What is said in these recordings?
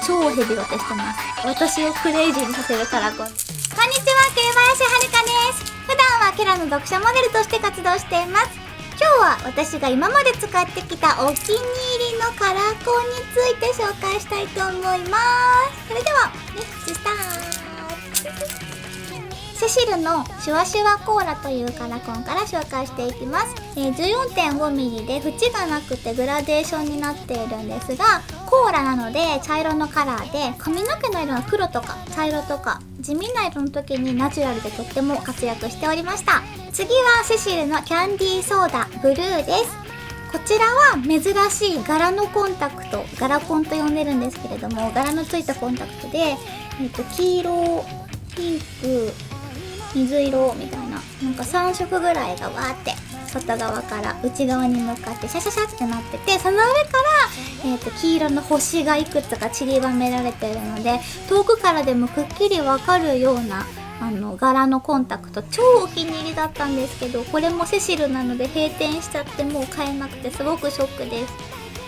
超ヘビロテしてます。私をクレイジーにさせるカラコン。こんにちは、栗林遥です。普段はキャラの読者モデルとして活動しています。今日は私が今まで使ってきたお気に入りのカラコンについて紹介したいと思います。それではレッツスタート。セシルのシュワシュワコーラというカラコンから紹介していきます。14.5mm で縁がなくてグラデーションになっているんですが、コーラなので茶色のカラーで、髪の毛の色が黒とか茶色とか地味な色の時にナチュラルでとっても活躍しておりました。次はセシルのキャンディーソーダブルーです。こちらは珍しい柄のコンタクト、柄コンと呼んでるんですけれども、柄のついたコンタクトで、黄色、ピンク、水色みたいな、なんか3色ぐらいがわーって外側から内側に向かってシャシャシャってなってて、その上から、黄色の星がいくつか散りばめられてるので、遠くからでもくっきりわかるような柄のコンタクト、超お気に入りだったんですけど、これもセシルなので閉店しちゃってもう買えなくてすごくショックです。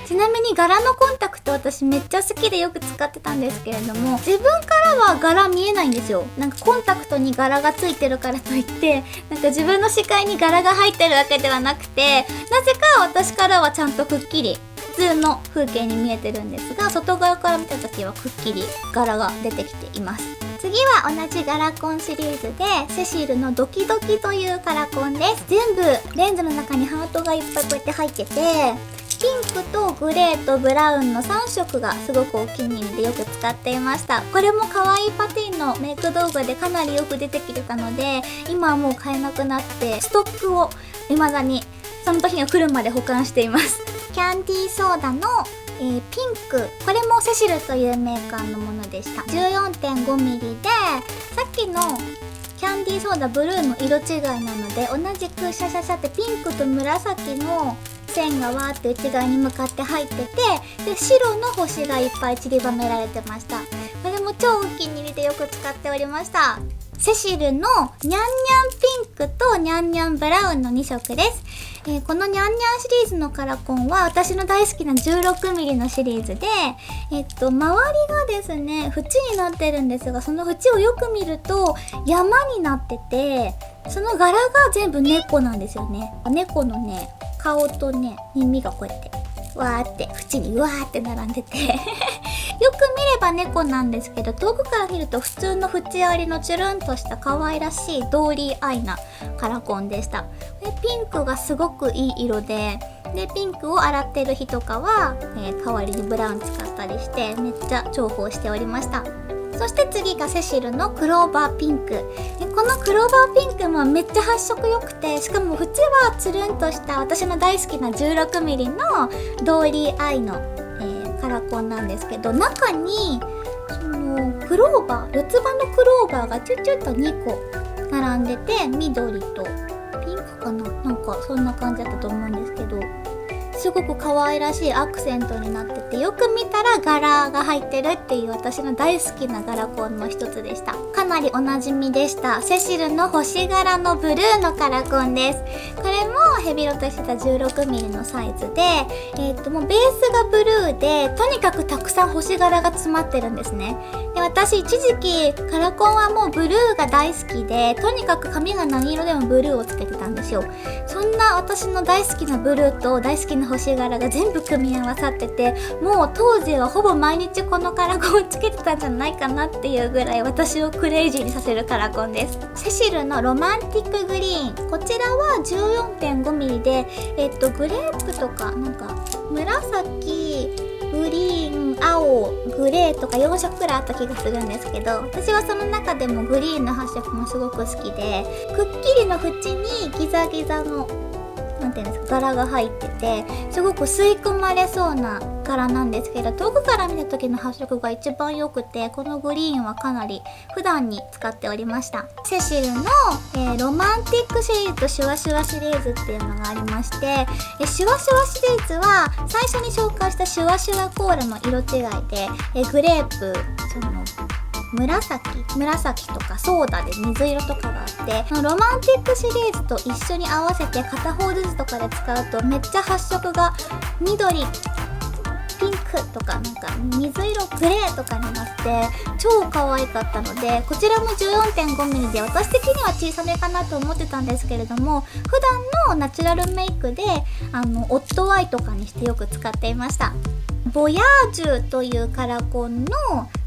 ちなみに柄のコンタクト私めっちゃ好きでよく使ってたんですけれども、自分からは柄見えないんですよ。なんかコンタクトに柄がついてるからといってなんか自分の視界に柄が入ってるわけではなくて、なぜか私からはちゃんとくっきり普通の風景に見えてるんですが、外側から見た時はくっきり柄が出てきています。次は同じガラコンシリーズでセシルのドキドキというカラコンです。全部レンズの中にハートがいっぱいこうやって入ってて、ピンクとグレーとブラウンの3色がすごくお気に入りでよく使っていました。これも可愛いパティーンのメイク動画でかなりよく出てきてたので、今はもう買えなくなってストックを未だにその時が来るまで保管しています。キャンディーソーダの、ピンク、これもセシルというメーカーのものでした。14.5mm で、さっきのキャンディーソーダブルーの色違いなので、同じくシャシャシャってピンクと紫の線がわーって内側に向かって入ってて、で白の星がいっぱい散りばめられてました。これも超お気に入りでよく使っておりました。セシルのニャンニャンピンクとニャンニャンブラウンの2色です。このニャンニャンシリーズのカラコンは私の大好きな 16mm のシリーズで、周りがですね縁になってるんですが、その縁をよく見ると山になってて、その柄が全部猫なんですよね。猫のね顔とね耳がこうやってわーって縁にわーって並んでてよく見れば猫なんですけど、遠くから見ると普通の縁ありのチュルンとした可愛らしいドーリーアイなカラコンでした。でピンクがすごくいい色で、ピンクを洗ってる日とかは、代わりにブラウン使ったりしてめっちゃ重宝しておりました。そして次がセシルのクローバーピンク。このクローバーピンクもめっちゃ発色良くて、しかも縁はつるんとした私の大好きな 16mm のドーリーアイの、カラコンなんですけど、中にそのクローバー、四つ葉のクローバーがチュチュッと2個並んでて、緑とピンクかな、なんかそんな感じだったと思うんですけど、すごく可愛らしいアクセントになってて、よく見たら柄が入ってるっていう私の大好きなガラコンの一つでした。かなりおなじみでした。セシルの星柄のブルーのカラコンです。これもヘビロテしてた 16mm のサイズで、もうベースがブルーで、とにかくたくさん星柄が詰まってるんですね。で、私一時期カラコンはもうブルーが大好きで、とにかく髪が何色でもブルーをつけてたんですよ。そんな私の大好きなブルーと大好きな星柄が全部組み合わさってて、もう当時はほぼ毎日このカラコンをつけてたんじゃないかなっていうぐらい私をクレイジーにさせるカラコンです。セシルのロマンティックグリーン、こちらは 14.5mm で、グレープとかなんか紫、グリーン、青、グレーとか4色くらいあった気がするんですけど、私はその中でもグリーンの発色もすごく好きで、くっきりの縁にギザギザのなんていうんですか、柄が入ってて、すごく吸い込まれそうな柄なんですけど、遠くから見た時の発色が一番良くて、このグリーンはかなり普段に使っておりました。セシルの、ロマンティックシリーズとシュワシュワシリーズっていうのがありまして、シュワシュワシリーズは最初に紹介したシュワシュワコーラの色違いで、グレープ、その紫とかソーダで水色とかがあって、ロマンティックシリーズと一緒に合わせて片方ずつとかで使うとめっちゃ発色が緑、ピンクとかなんか水色っグレーとかになって超可愛かったので、こちらも 14.5mm で私的には小さめかなと思ってたんですけれども、普段のナチュラルメイクでオットアイとかにしてよく使っていました。ボヤージュというカラコンの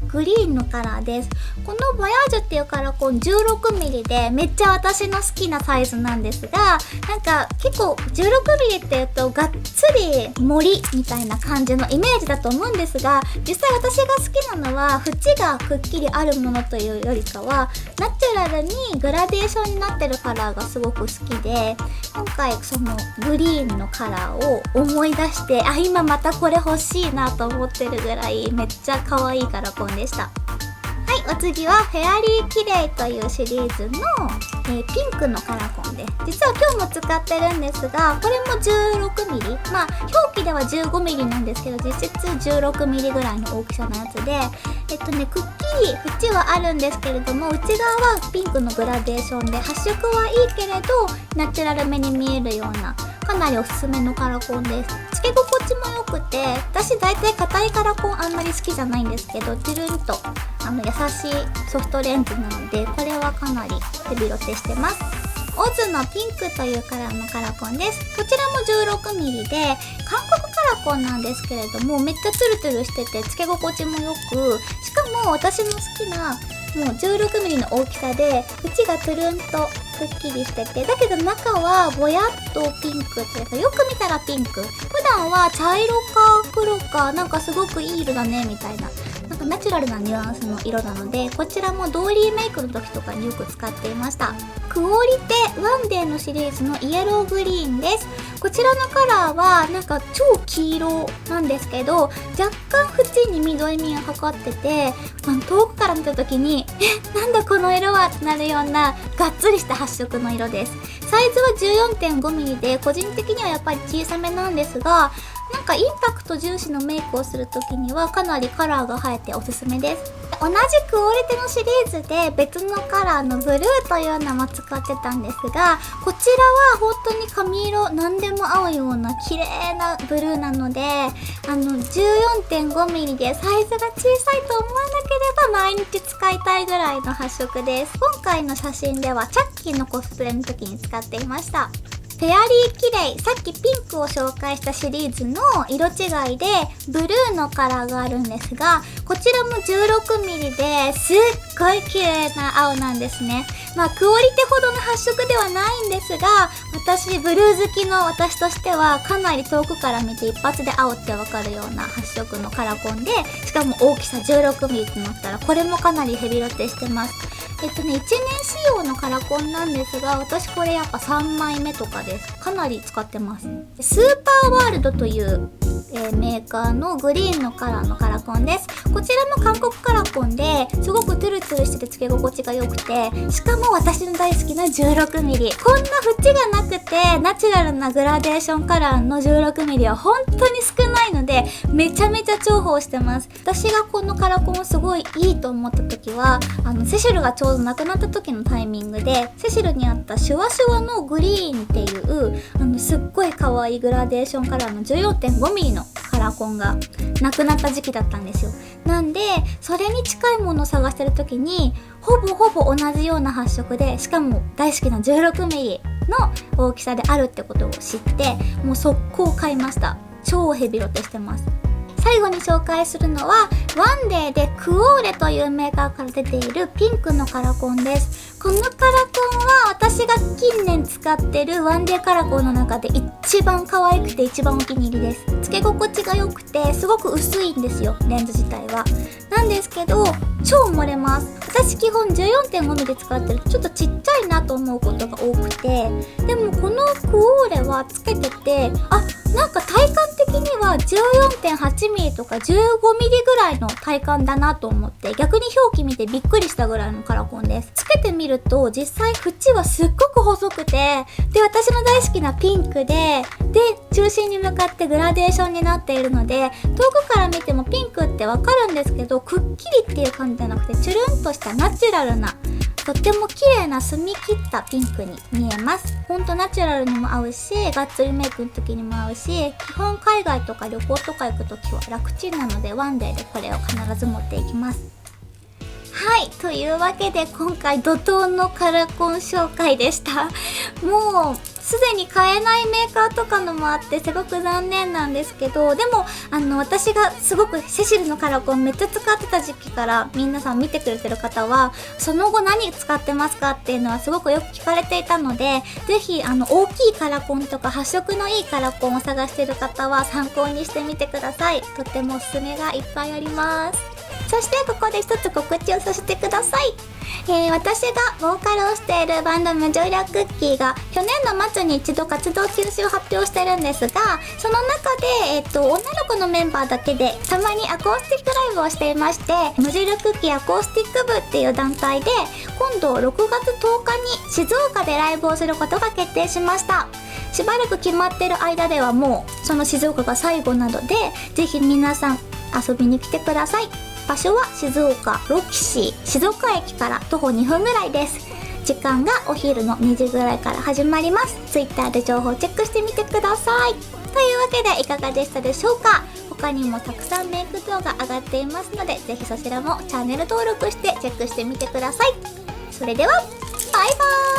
グリーンのカラーです。このボヤージュっていうカラコン 16mm でめっちゃ私の好きなサイズなんですが、なんか結構 16mm って言うとがっつり森みたいな感じのイメージだと思うんですが、実際私が好きなのは縁がくっきりあるものというよりかはナチュラルにグラデーションになってるカラーがすごく好きで、今回そのグリーンのカラーを思い出して、今またこれ欲しいなと思ってるぐらいめっちゃ可愛いカラコンでした。はい、お次はフェアリーキレイというシリーズの、ピンクのカラコンです。実は今日も使ってるんですが、これも 16mm、表記では 15mm なんですけど、実質 16mm ぐらいの大きさのやつで、くっきり縁はあるんですけれども、内側はピンクのグラデーションで発色はいいけれどナチュラルめに見えるような、かなりおすすめのカラコンです。つけ心地も良くて、私大体硬いカラコンあんまり好きじゃないんですけど、チュルンと優しいソフトレンズなので、これはかなりヘビロテしてます。オズのピンクというカラーのカラコンです。こちらも 16mm で韓国カラコンなんですけれども、めっちゃツルツルしててつけ心地も良く、しかも私の好きなもう 16mm の大きさで縁がトゥルンとくっきりしてて、だけど中はぼやっとピンクっていうか、よく見たらピンク、普段は茶色か黒かなんかすごくいい色だねみたいな、なんかナチュラルなニュアンスの色なので、こちらもドーリーメイクの時とかによく使っていました。クオリテワンデーのシリーズのイエローグリーンです。こちらのカラーはなんか超黄色なんですけど、若干縁に緑みがかかってて、遠くから見た時になんだこの色はってなるようながっつりした発色の色です。サイズは 14.5mm で個人的にはやっぱり小さめなんですが、なんかインパクト重視のメイクをするときにはかなりカラーが映えておすすめです。同じクオリテのシリーズで別のカラーのブルーというのも使ってたんですが、こちらは本当に髪色何でも合うような綺麗なブルーなので、14.5mm でサイズが小さいと思わなければ毎日使いたいぐらいの発色です。今回の写真ではチャッキーのコスプレの時に使っていました。フェアリーキレイ、さっきピンクを紹介したシリーズの色違いでブルーのカラーがあるんですが、こちらも 16mm ですっごい綺麗な青なんですね。クオリテほどの発色ではないんですが、私ブルー好きの私としてはかなり遠くから見て一発で青ってわかるような発色のカラコンで、しかも大きさ 16mm ってなったらこれもかなりヘビロテしてます。1年仕様のカラコンなんですが、私これやっぱ3枚目とかです。かなり使ってます。スーパーワールドという、メーカーのグリーンのカラーのカラコンです。こちらも韓国カラコンですごくツルツルしててつけ心地が良くて、しかも私の大好きな 16mm。こんな縁がなくてナチュラルなグラデーションカラーの 16mm は本当に少ないので、めちゃめちゃ重宝してます。私がこのカラコンをすごいいいと思った時は、セシルがちょうど亡くなった時のタイミングで、セシルにあったシュワシュワのグリーンっていうすっごい可愛いグラデーションカラーの 14.5mm のカラコンがなくなった時期だったんですよ。なんでそれに近いものを探してる時にほぼ同じような発色で、しかも大好きな 16mm の大きさであるってことを知って、もう速攻買いました。超ヘビロテしてます。最後に紹介するのはワンデーでクオーレというメーカーから出ているピンクのカラコンです。このカラコンは私が近年使ってるワンデーカラコンの中で一番可愛くて一番お気に入りです。つけ心地が良くてすごく薄いんですよ、レンズ自体は。なんですけど超漏れます。私基本 14.5mm で使ってるとちょっとちっちゃいなと思うことが多くて、でもこのクオーレはつけてて、なんか体感的には 14.8mm とか 15mm ぐらいの体感だなと思って、逆に表記見てびっくりしたぐらいのカラコンです。つけてみると実際縁はすっごく細くて、で私の大好きなピンクで中心に向かってグラデーションになっているので、遠くから見てもピンクってわかるんですけど、くっきりっていう感じじゃなくてチュルンとしたナチュラルなとっても綺麗な澄み切ったピンクに見えます。ほんとナチュラルにも合うし、がっつりメイクの時にも合うし、基本海外とか旅行とか行く時は楽ちんなのでワンデーでこれを必ず持っていきます。はい、というわけで今回怒涛のカラコン紹介でした。もうすでに買えないメーカーとかのもあってすごく残念なんですけど、でも私がすごくセシルのカラコンめっちゃ使ってた時期から皆さん見てくれてる方は、その後何使ってますかっていうのはすごくよく聞かれていたので、ぜひ大きいカラコンとか発色のいいカラコンを探してる方は参考にしてみてください。とってもおすすめがいっぱいあります。そしてここで一つ告知をさせてください。私がボーカルをしているバンド無重力クッキーが去年の末に一度活動休止を発表してるんですが、その中で、女の子のメンバーだけでたまにアコースティックライブをしていまして、無重力クッキーアコースティック部っていう団体で今度6月10日に静岡でライブをすることが決定しました。しばらく決まってる間ではもうその静岡が最後なので、ぜひ皆さん遊びに来てください。場所は静岡ロキシー静岡駅から徒歩2分ぐらいです。時間がお昼の2時ぐらいから始まります。Twitter で情報チェックしてみてください。というわけでいかがでしたでしょうか。他にもたくさんメイク動画上がっていますので、ぜひそちらもチャンネル登録してチェックしてみてください。それではバイバーイ。